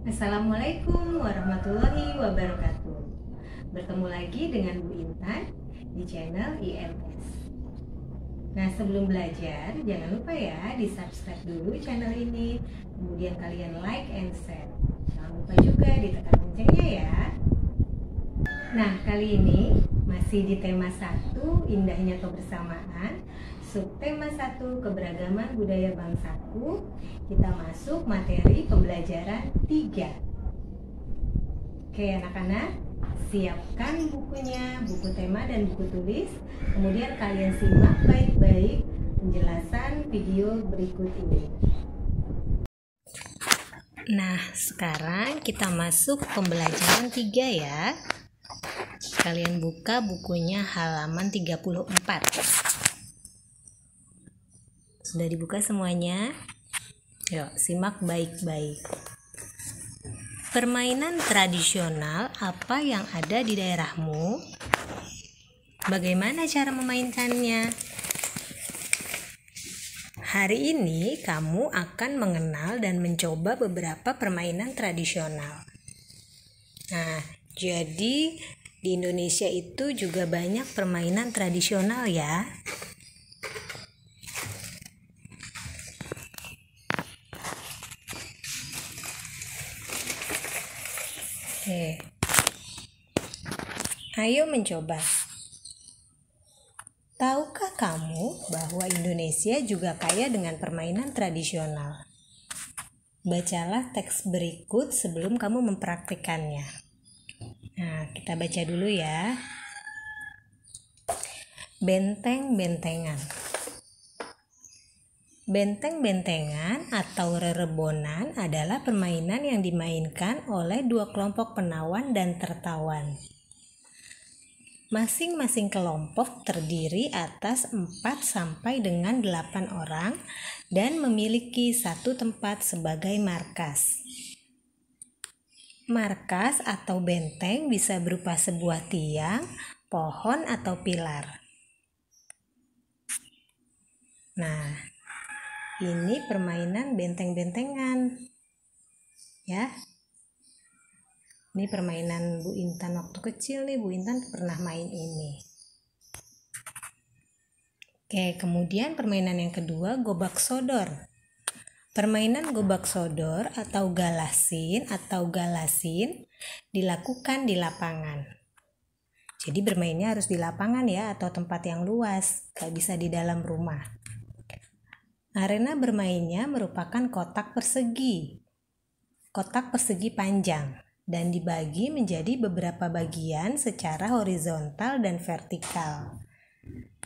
Assalamualaikum warahmatullahi wabarakatuh. Bertemu lagi dengan Bu Intan di channel IMS. Nah, sebelum belajar, jangan lupa ya di subscribe dulu channel ini. Kemudian kalian like and share. Jangan lupa juga ditekan loncengnya ya. Nah, kali ini masih di tema 1, indahnya kebersamaan. Subtema 1, keberagaman budaya bangsaku. Kita masuk materi pembelajaran 3. Oke anak-anak, siapkan bukunya, buku tema dan buku tulis. Kemudian kalian simak baik-baik penjelasan video berikut ini. Nah, sekarang kita masuk pembelajaran 3 ya. Kalian buka bukunya halaman 34. Sudah dibuka semuanya? Yuk, simak baik-baik. Permainan tradisional apa yang ada di daerahmu? Bagaimana cara memainkannya? Hari ini kamu akan mengenal dan mencoba beberapa permainan tradisional. Nah, jadi di Indonesia itu juga banyak permainan tradisional ya. Oke. Ayo mencoba. Tahukah kamu bahwa Indonesia juga kaya dengan permainan tradisional? Bacalah teks berikut sebelum kamu mempraktikkannya. Nah, kita baca dulu ya. Benteng-bentengan. Benteng-bentengan atau rerebonan adalah permainan yang dimainkan oleh dua kelompok penawan dan tertawan. Masing-masing kelompok terdiri atas 4 sampai dengan 8 orang dan memiliki satu tempat sebagai markas. Markas atau benteng bisa berupa sebuah tiang, pohon, atau pilar. Nah, ini permainan benteng-bentengan ya. Ini permainan Bu Intan waktu kecil nih. Bu Intan pernah main ini. Oke, kemudian permainan yang kedua, gobak sodor. Permainan gobak sodor atau galasin dilakukan di lapangan. Jadi bermainnya harus di lapangan ya, atau tempat yang luas, gak bisa di dalam rumah. Arena bermainnya merupakan kotak persegi panjang, dan dibagi menjadi beberapa bagian secara horizontal dan vertikal.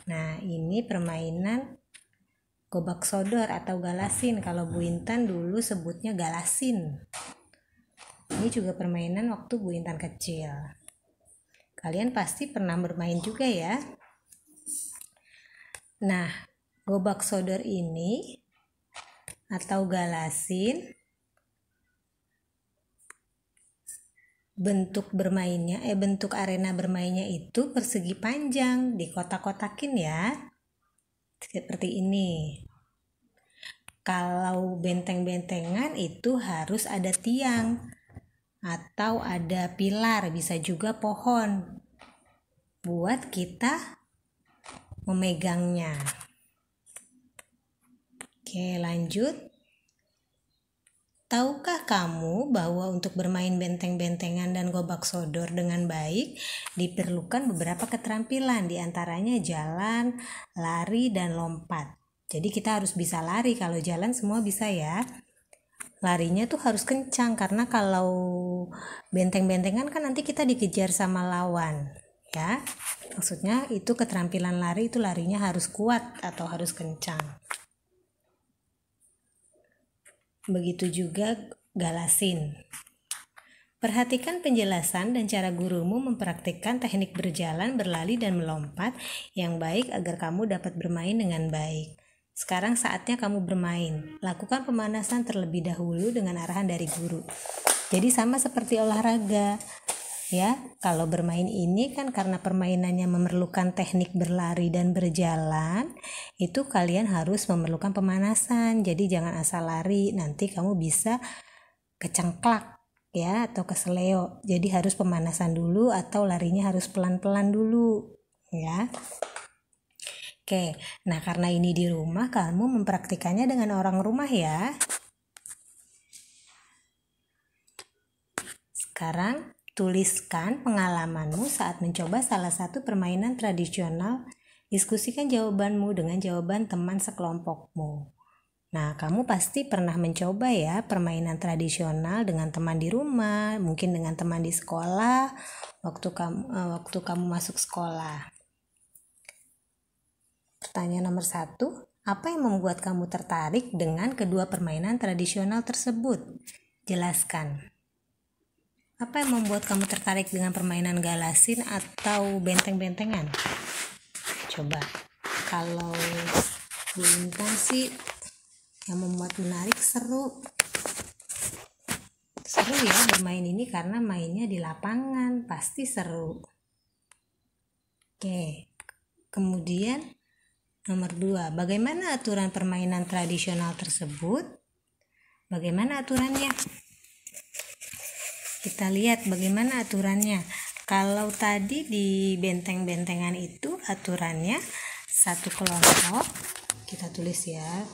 Nah, ini permainan gobak sodor atau galasin. Kalau Bu Intan dulu sebutnya galasin. Ini juga permainan waktu Bu Intan kecil. Kalian pasti pernah bermain juga ya. Nah, gobak sodor ini atau galasin, bentuk arena bermainnya itu persegi panjang, dikotak-kotakin ya. Seperti ini. Kalau benteng-bentengan itu harus ada tiang atau ada pilar, bisa juga pohon buat kita memegangnya. Oke, lanjut. Tahukah kamu bahwa untuk bermain benteng-bentengan dan gobak sodor dengan baik diperlukan beberapa keterampilan, diantaranya jalan, lari, dan lompat. Jadi kita harus bisa lari, kalau jalan semua bisa ya. Larinya tuh harus kencang, karena kalau benteng-bentengan kan nanti kita dikejar sama lawan ya. Maksudnya itu keterampilan lari itu larinya harus kuat atau harus kencang. Begitu juga galasin. Perhatikan penjelasan dan cara gurumu mempraktikkan teknik berjalan, berlari, dan melompat yang baik agar kamu dapat bermain dengan baik. Sekarang saatnya kamu bermain. Lakukan pemanasan terlebih dahulu dengan arahan dari guru. Jadi sama seperti olahraga. Ya, kalau bermain ini kan karena permainannya memerlukan teknik berlari dan berjalan, itu kalian harus memerlukan pemanasan. Jadi jangan asal lari, nanti kamu bisa kecengklak ya atau keseleo. Jadi harus pemanasan dulu atau larinya harus pelan-pelan dulu ya. Oke, nah karena ini di rumah, kamu mempraktikannya dengan orang rumah ya. Sekarang tuliskan pengalamanmu saat mencoba salah satu permainan tradisional. Diskusikan jawabanmu dengan jawaban teman sekelompokmu. Nah, kamu pasti pernah mencoba ya permainan tradisional dengan teman di rumah, mungkin dengan teman di sekolah, waktu kamu masuk sekolah. Pertanyaan nomor 1, apa yang membuat kamu tertarik dengan kedua permainan tradisional tersebut? Jelaskan. Apa yang membuat kamu tertarik dengan permainan galasin atau benteng-bentengan? Coba, kalau Bu Intan sih yang membuat menarik seru ya bermain ini karena mainnya di lapangan, pasti seru. Oke, kemudian nomor 2, bagaimana aturan permainan tradisional tersebut? Bagaimana aturannya? Kita lihat bagaimana aturannya. Kalau tadi di benteng-bentengan itu aturannya satu kelompok, kita tulis ya,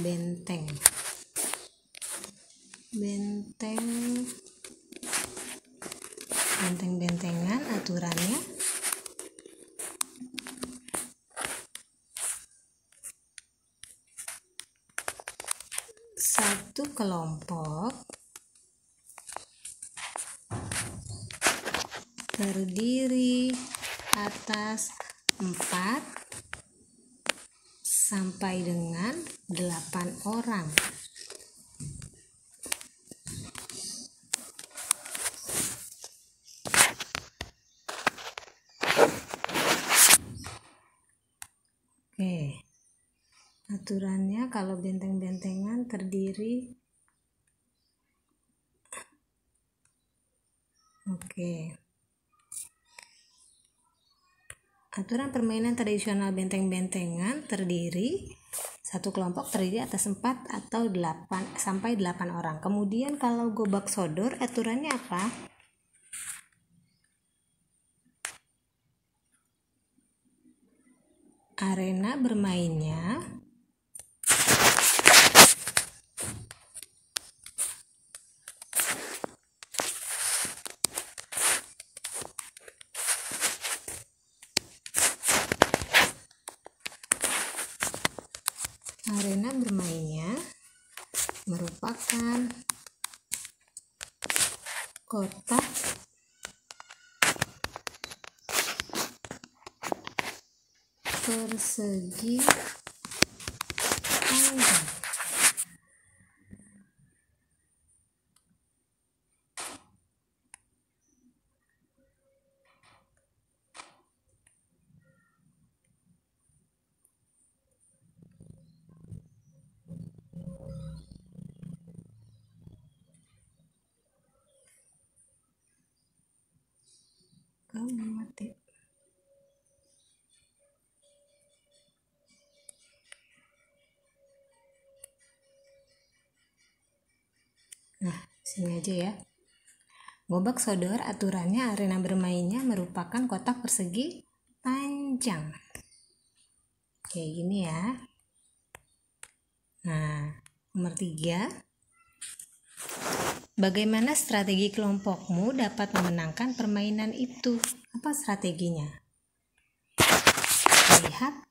benteng-bentengan aturannya satu kelompok terdiri atas 4 sampai dengan 8 orang. Oke, aturannya kalau benteng-bentengan terdiri aturan permainan tradisional benteng-bentengan terdiri satu kelompok terdiri atas 4 atau 8 sampai 8 orang. Kemudian kalau gobak sodor aturannya apa? Arena bermainnya merupakan kotak persegi panjang. Mati. Nah, sini aja ya. Gobak sodor aturannya arena bermainnya merupakan kotak persegi panjang. Kayak gini ya. Nah, nomor 3. Bagaimana strategi kelompokmu dapat memenangkan permainan itu? Apa strateginya? Lihat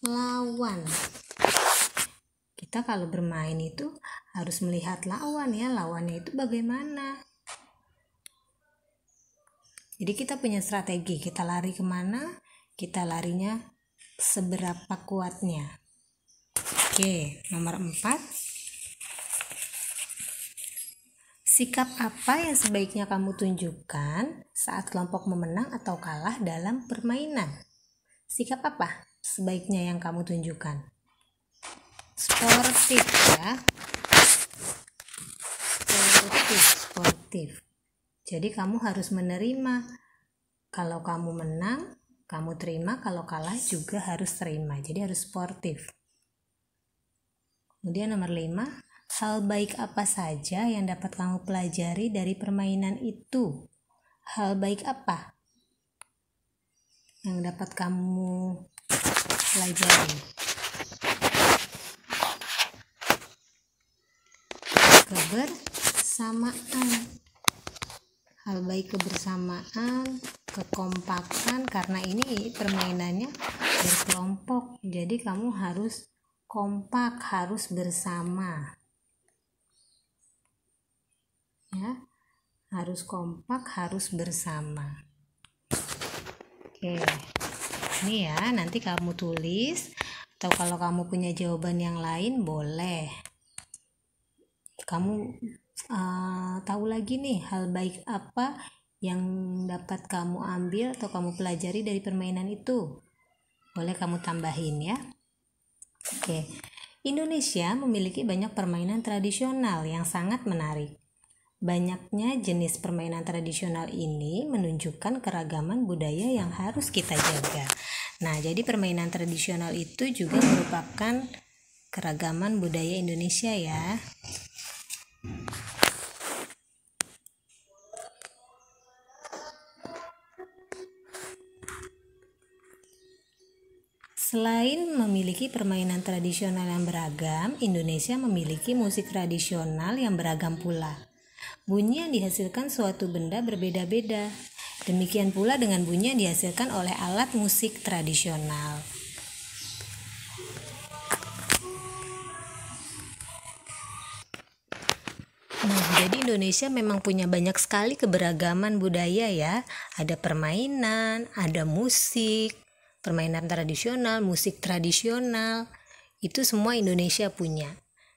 lawan. Kita kalau bermain itu harus melihat lawan ya. Lawannya itu bagaimana? Jadi kita punya strategi. Kita lari kemana? Kita larinya seberapa kuatnya. Oke, nomor 4. Sikap apa yang sebaiknya kamu tunjukkan saat kelompok memenang atau kalah dalam permainan? Sikap apa sebaiknya yang kamu tunjukkan? Sportif ya. Sportif. Jadi kamu harus menerima. Kalau kamu menang, kamu terima. Kalau kalah juga harus terima. Jadi harus sportif. Kemudian nomor 5. hal baik apa saja yang dapat kamu pelajari dari permainan itu? Hal baik apa yang dapat kamu pelajari? Kebersamaan. Hal baik kebersamaan, kekompakan, karena ini permainannya berkelompok, jadi kamu harus kompak, harus bersama ya, harus kompak, harus bersama. Oke, ini ya, nanti kamu tulis, atau kalau kamu punya jawaban yang lain boleh kamu tahu lagi nih hal baik apa yang dapat kamu ambil atau kamu pelajari dari permainan itu. Boleh kamu tambahin ya. Oke. Indonesia memiliki banyak permainan tradisional yang sangat menarik. Banyaknya jenis permainan tradisional ini menunjukkan keragaman budaya yang harus kita jaga. Nah, jadi permainan tradisional itu juga merupakan keragaman budaya Indonesia ya. Selain memiliki permainan tradisional yang beragam, Indonesia memiliki musik tradisional yang beragam pula. Bunyi yang dihasilkan suatu benda berbeda-beda. Demikian pula dengan bunyi yang dihasilkan oleh alat musik tradisional. Nah, jadi Indonesia memang punya banyak sekali keberagaman budaya ya. Ada permainan, ada musik, permainan tradisional, musik tradisional, itu semua Indonesia punya.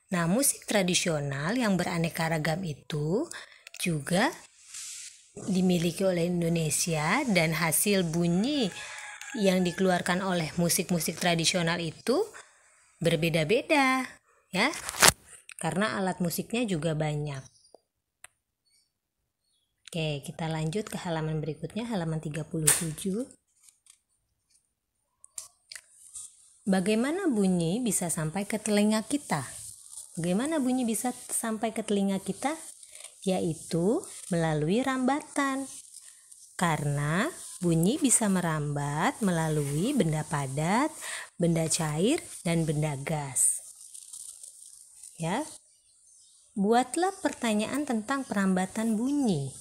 Nah, musik tradisional yang beraneka ragam itu juga dimiliki oleh Indonesia, dan hasil bunyi yang dikeluarkan oleh musik-musik tradisional itu berbeda-beda ya, karena alat musiknya juga banyak. Oke, kita lanjut ke halaman berikutnya, halaman 37. Bagaimana bunyi bisa sampai ke telinga kita? Bagaimana bunyi bisa sampai ke telinga kita? Yaitu melalui rambatan. Karena bunyi bisa merambat melalui benda padat, benda cair, dan benda gas. Ya. Buatlah pertanyaan tentang perambatan bunyi.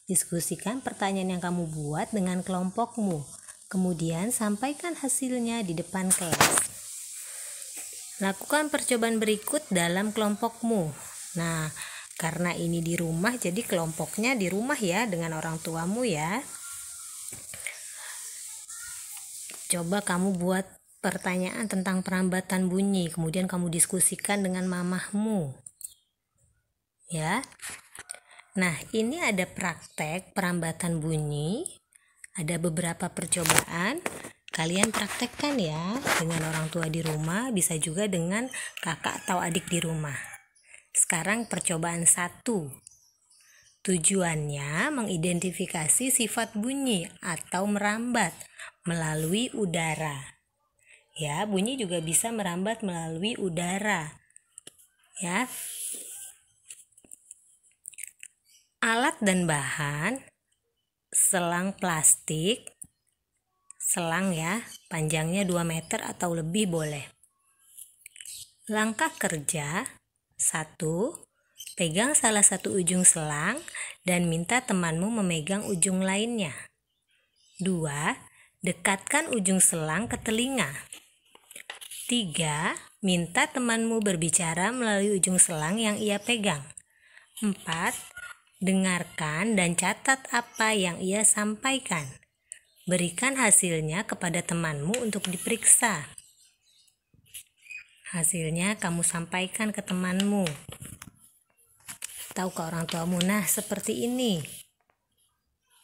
Diskusikan pertanyaan yang kamu buat dengan kelompokmu. Kemudian sampaikan hasilnya di depan kelas. Lakukan percobaan berikut dalam kelompokmu. Nah, karena ini di rumah, jadi kelompoknya di rumah ya, dengan orang tuamu ya. Coba kamu buat pertanyaan tentang perambatan bunyi, kemudian kamu diskusikan dengan mamahmu. Ya. Nah, ini ada praktek perambatan bunyi. Ada beberapa percobaan, kalian praktekkan ya dengan orang tua di rumah, bisa juga dengan kakak atau adik di rumah. Sekarang percobaan 1. Tujuannya mengidentifikasi sifat bunyi atau merambat melalui udara. Ya, bunyi juga bisa merambat melalui udara. Ya. Alat dan bahan: selang plastik, selang ya, panjangnya 2 meter atau lebih boleh. Langkah kerja: 1. Pegang salah satu ujung selang dan minta temanmu memegang ujung lainnya. 2. Dekatkan ujung selang ke telinga. 3. Minta temanmu berbicara melalui ujung selang yang ia pegang. 4. Dengarkan dan catat apa yang ia sampaikan. Berikan hasilnya kepada temanmu untuk diperiksa. Hasilnya kamu sampaikan ke temanmu atau ke orang tuamu. Nah, seperti ini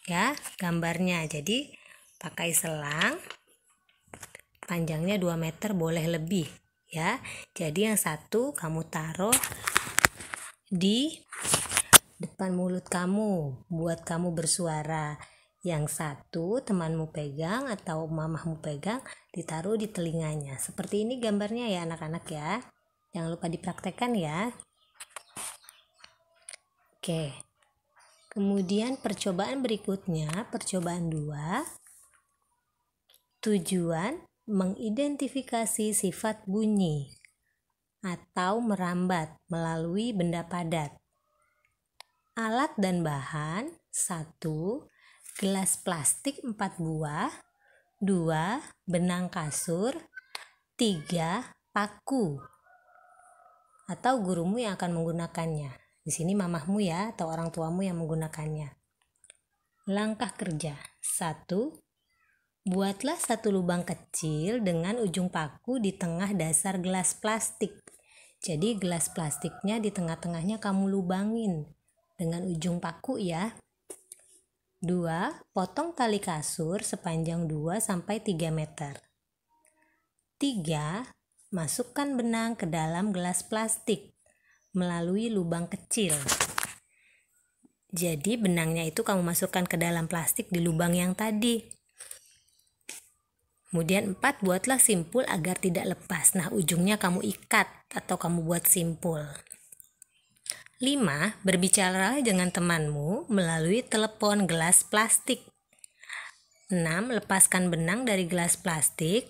ya gambarnya. Jadi pakai selang, panjangnya 2 meter boleh lebih ya. Jadi yang satu kamu taruh di depan mulut kamu buat kamu bersuara. Yang satu temanmu pegang atau mamahmu pegang, ditaruh di telinganya. Seperti ini gambarnya ya anak-anak ya. Jangan lupa dipraktekkan ya. Oke. Kemudian percobaan berikutnya, percobaan 2. Tujuan mengidentifikasi sifat bunyi atau merambat melalui benda padat. Alat dan bahan: 1. Gelas plastik 4 buah. 2. Benang kasur. 3. Paku atau gurumu yang akan menggunakannya. Di sini mamahmu ya, atau orang tuamu yang menggunakannya. Langkah kerja: 1. Buatlah satu lubang kecil dengan ujung paku di tengah dasar gelas plastik. Jadi gelas plastiknya di tengah-tengahnya kamu lubangin dengan ujung paku ya. 2. Potong tali kasur sepanjang 2-3 meter. 3. Masukkan benang ke dalam gelas plastik melalui lubang kecil. Jadi benangnya itu kamu masukkan ke dalam plastik di lubang yang tadi. Kemudian 4. Buatlah simpul agar tidak lepas. Nah, ujungnya kamu ikat atau kamu buat simpul. 5. Berbicara dengan temanmu melalui telepon gelas plastik. 6. Lepaskan benang dari gelas plastik.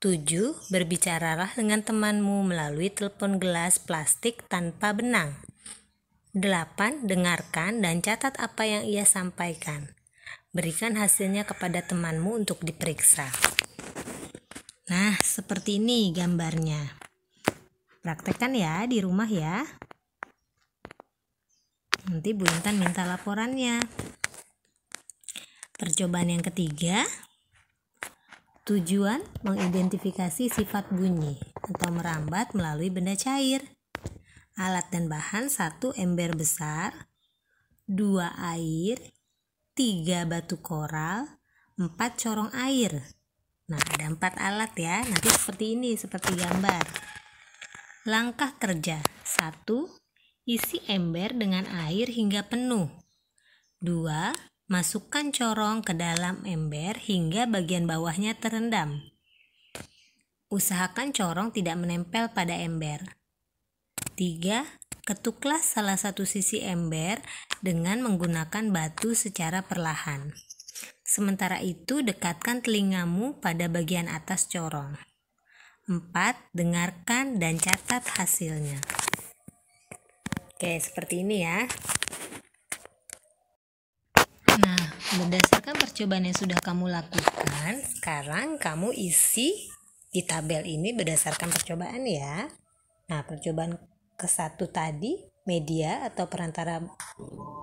7. Berbicaralah dengan temanmu melalui telepon gelas plastik tanpa benang. 8. Dengarkan dan catat apa yang ia sampaikan. Berikan hasilnya kepada temanmu untuk diperiksa. Nah, seperti ini gambarnya. Praktekkan ya di rumah ya. Nanti Bu Intan minta laporannya. Percobaan yang ketiga. Tujuan mengidentifikasi sifat bunyi atau merambat melalui benda cair. Alat dan bahan: 1. Ember besar. 2. Air. 3. Batu koral. 4. Corong air. Nah, ada 4 alat ya. Nanti seperti ini, seperti gambar. Langkah kerja: 1. Isi ember dengan air hingga penuh. 2. Masukkan corong ke dalam ember hingga bagian bawahnya terendam. Usahakan corong tidak menempel pada ember. 3. Ketuklah salah satu sisi ember dengan menggunakan batu secara perlahan. Sementara itu, dekatkan telingamu pada bagian atas corong. 4. Dengarkan dan catat hasilnya. Oke, seperti ini ya. Nah, berdasarkan percobaan yang sudah kamu lakukan, sekarang kamu isi di tabel ini berdasarkan percobaan ya. Nah, percobaan ke-1 tadi, media atau perantara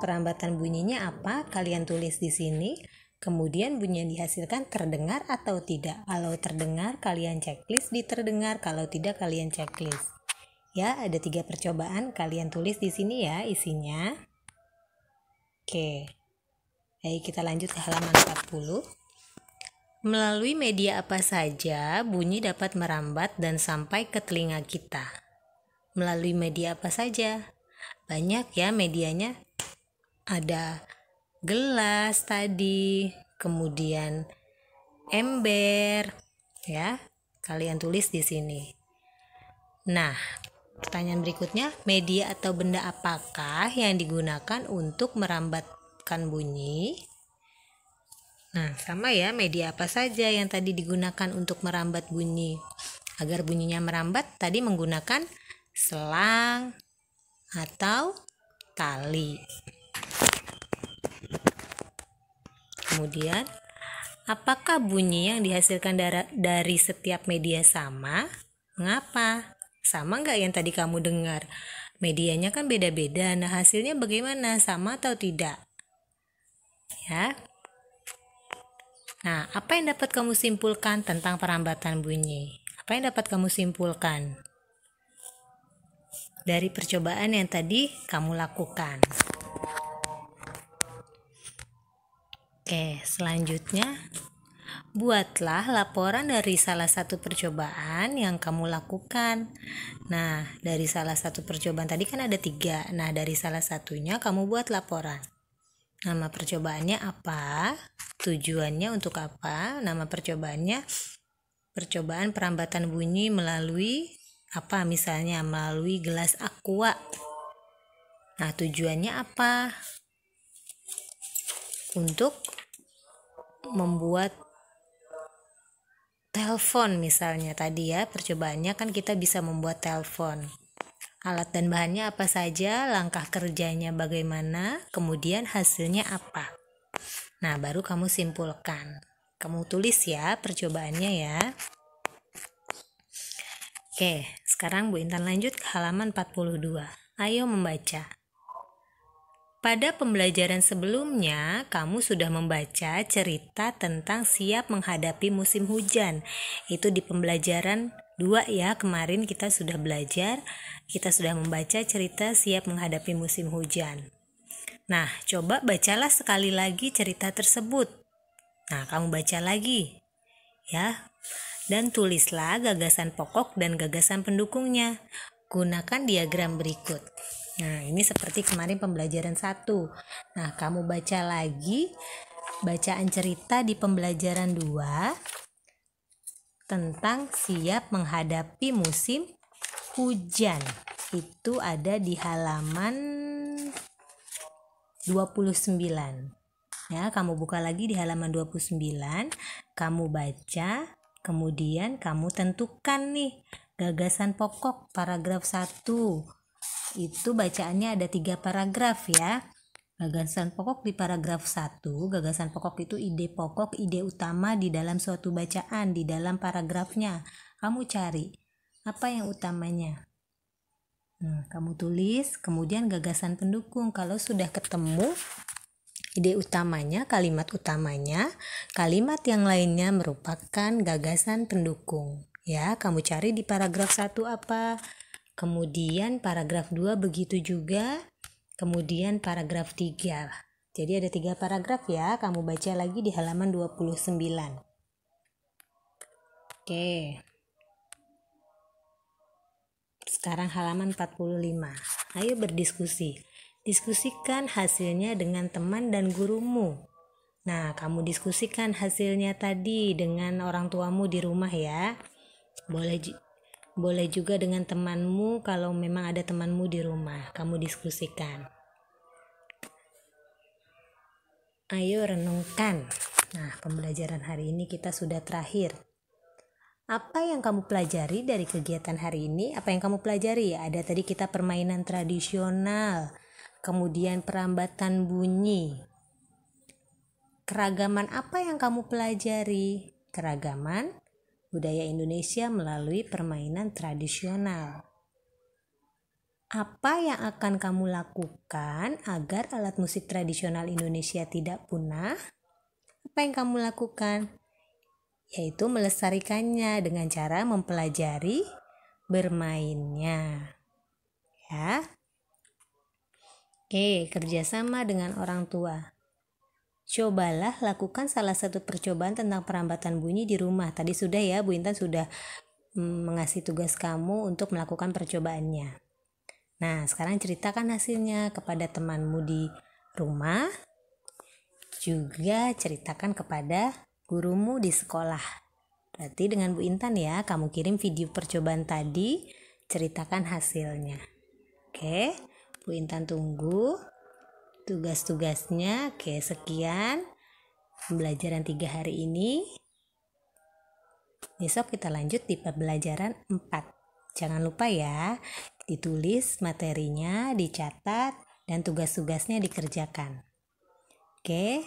perambatan bunyinya apa? Kalian tulis di sini. Kemudian bunyi yang dihasilkan terdengar atau tidak. Kalau terdengar, kalian checklist di terdengar. Kalau tidak, kalian checklist. Ya, ada 3 percobaan. Kalian tulis di sini ya isinya. Oke. Baik, kita lanjut ke halaman 40. Melalui media apa saja bunyi dapat merambat dan sampai ke telinga kita? Melalui media apa saja? Banyak ya medianya. Ada gelas tadi, kemudian ember, ya. Kalian tulis di sini. Nah, pertanyaan berikutnya, media atau benda apakah yang digunakan untuk merambatkan bunyi? Nah, sama ya, media apa saja yang tadi digunakan untuk merambat bunyi? Agar bunyinya merambat, tadi menggunakan selang atau tali. Kemudian, apakah bunyi yang dihasilkan dari setiap media sama? Mengapa? Sama nggak yang tadi kamu dengar? Medianya kan beda-beda. Nah, hasilnya bagaimana? Sama atau tidak? Ya. Nah, apa yang dapat kamu simpulkan tentang perambatan bunyi? Apa yang dapat kamu simpulkan dari percobaan yang tadi kamu lakukan? Oke, selanjutnya buatlah laporan dari salah satu percobaan yang kamu lakukan. Nah, dari salah satu percobaan tadi kan ada 3. Nah, dari salah satunya kamu buat laporan. Nama percobaannya apa? Tujuannya untuk apa? Nama percobaannya percobaan perambatan bunyi melalui apa? Misalnya melalui gelas aqua. Nah, tujuannya apa? Untuk membuat telepon misalnya tadi ya, percobaannya kan kita bisa membuat telepon. Alat dan bahannya apa saja, langkah kerjanya bagaimana, kemudian hasilnya apa. Nah, baru kamu simpulkan. Kamu tulis ya percobaannya ya. Oke, sekarang Bu Intan lanjut ke halaman 42. Ayo membaca. Pada pembelajaran sebelumnya, kamu sudah membaca cerita tentang siap menghadapi musim hujan. Itu di pembelajaran 2 ya, kemarin kita sudah belajar, kita sudah membaca cerita siap menghadapi musim hujan. Nah, coba bacalah sekali lagi cerita tersebut. Nah, kamu baca lagi ya. Dan tulislah gagasan pokok dan gagasan pendukungnya. Gunakan diagram berikut. Nah, ini seperti kemarin pembelajaran 1. Nah, kamu baca lagi bacaan cerita di pembelajaran 2 tentang siap menghadapi musim hujan. Itu ada di halaman 29. Ya, kamu buka lagi di halaman 29, kamu baca, kemudian kamu tentukan nih gagasan pokok paragraf 1. Itu bacaannya ada 3 paragraf ya. Gagasan pokok di paragraf 1, gagasan pokok itu ide pokok, ide utama di dalam suatu bacaan, di dalam paragrafnya. Kamu cari apa yang utamanya. Nah, kamu tulis, kemudian gagasan pendukung. Kalau sudah ketemu ide utamanya, kalimat yang lainnya merupakan gagasan pendukung. Ya, kamu cari di paragraf 1 apa? Kemudian paragraf 2 begitu juga. Kemudian paragraf 3. Jadi ada 3 paragraf ya, kamu baca lagi di halaman 29. Oke. Sekarang halaman 45. Ayo berdiskusi. Diskusikan hasilnya dengan teman dan gurumu. Nah, kamu diskusikan hasilnya tadi dengan orang tuamu di rumah ya. Boleh juga dengan temanmu kalau memang ada temanmu di rumah. Kamu diskusikan. Ayo renungkan. Nah, pembelajaran hari ini kita sudah terakhir. Apa yang kamu pelajari dari kegiatan hari ini? Apa yang kamu pelajari? Ada tadi kita permainan tradisional. Kemudian perambatan bunyi. Keragaman apa yang kamu pelajari? Keragaman budaya Indonesia melalui permainan tradisional. Apa yang akan kamu lakukan agar alat musik tradisional Indonesia tidak punah? Apa yang kamu lakukan? Yaitu melestarikannya dengan cara mempelajari bermainnya. Ya. Oke, kerjasama dengan orang tua. Cobalah lakukan salah satu percobaan tentang perambatan bunyi di rumah. Tadi sudah ya, Bu Intan sudah mengasih tugas kamu untuk melakukan percobaannya. Nah, sekarang ceritakan hasilnya kepada temanmu di rumah. Juga ceritakan kepada gurumu di sekolah. Berarti dengan Bu Intan ya, kamu kirim video percobaan tadi, ceritakan hasilnya. Oke, Bu Intan tunggu tugas-tugasnya. Oke, sekian pembelajaran 3 hari ini. Besok kita lanjut di pembelajaran 4. Jangan lupa ya, ditulis materinya, dicatat, dan tugas-tugasnya dikerjakan. Oke,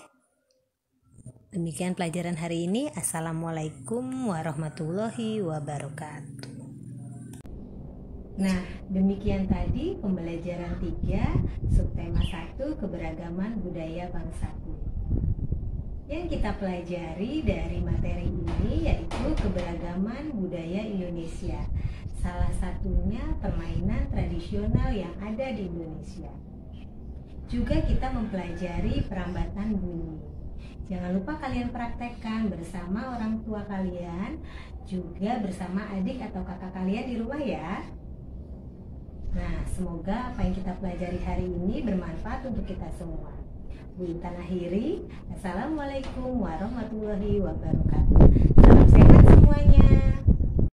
demikian pelajaran hari ini. Assalamualaikum warahmatullahi wabarakatuh. Nah, demikian tadi pembelajaran 3, subtema 1, keberagaman budaya bangsaku. Yang kita pelajari dari materi ini yaitu keberagaman budaya Indonesia. Salah satunya permainan tradisional yang ada di Indonesia. Juga kita mempelajari perambatan bunyi. Jangan lupa kalian praktekkan bersama orang tua kalian, juga bersama adik atau kakak kalian di rumah ya. Nah, semoga apa yang kita pelajari hari ini bermanfaat untuk kita semua. Bu Intan akhiri. Assalamualaikum warahmatullahi wabarakatuh. Salam sehat semuanya.